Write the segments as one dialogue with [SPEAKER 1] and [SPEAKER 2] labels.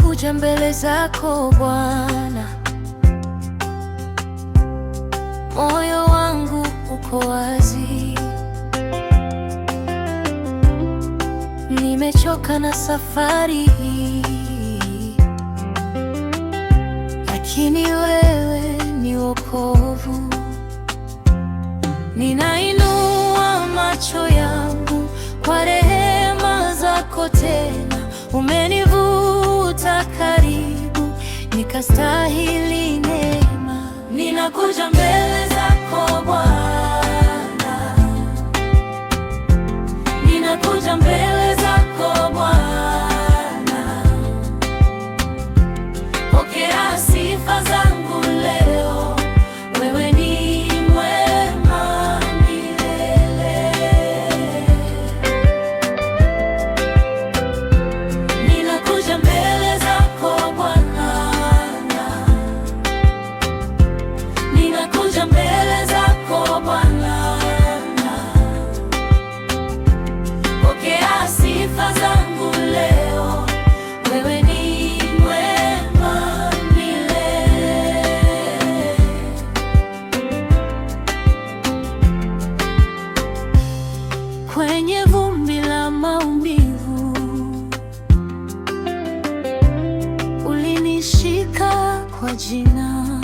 [SPEAKER 1] Ninakuja mbele zako Bwana, moyo wangu uko wazi. Nimechoka na safari hii, lakini wewe ni wokovu. Ninainua macho yangu kwa rehema zako tena. Umenivuta karibu, nikastahili neema. Ninakuja mbele zako Bwana, ninakuja mbele zako Bwana. Pokea sifa zangu leo, wewe ni mwema milele. Ninakuja mbele zako Bwana, ninakuja mbele zako Bwana. Pokea sifa zangu leo, wewe ni mwema milele. Kwenye vumbi la maumivu ulinishika kwa jina,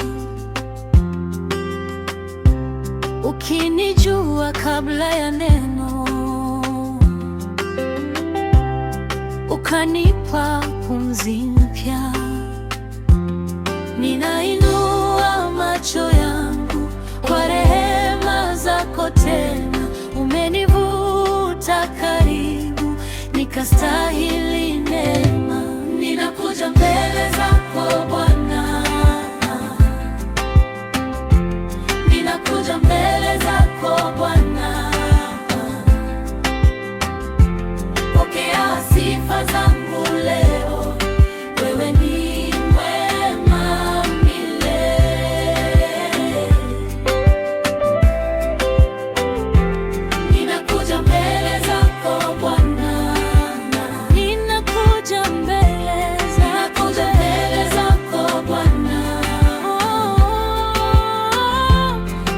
[SPEAKER 1] ukinijua kabla ya neno, ukanipa pumzi mpya. Ninainua macho yangu kwa rehema zako tena. Umenivuta karibu, nikastahili neema. Ninakuja mbele zako Bwana, ninakuja mbele zako Bwana. Pokea sifa zangu leo, wewe ni mwema milele. Ninakuja mbele zako Bwana, ninakuja mbele zako Bwana.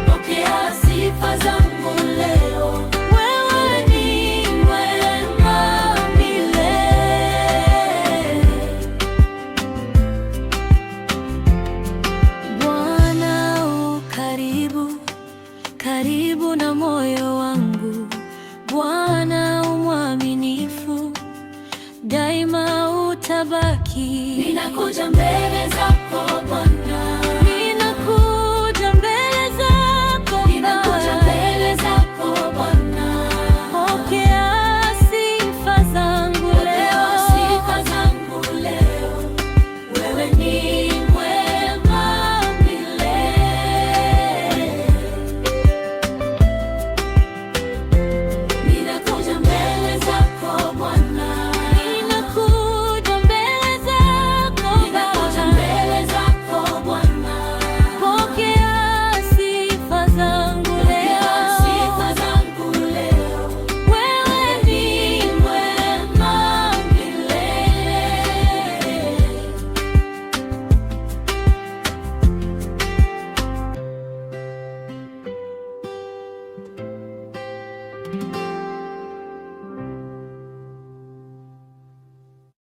[SPEAKER 1] Pokea sifa zangu leo, wewe ni mwema milele. Bwana u karibu, karibu na moyo wangu. Bwana u mwaminifu, daima utabaki. Ninakuja mbele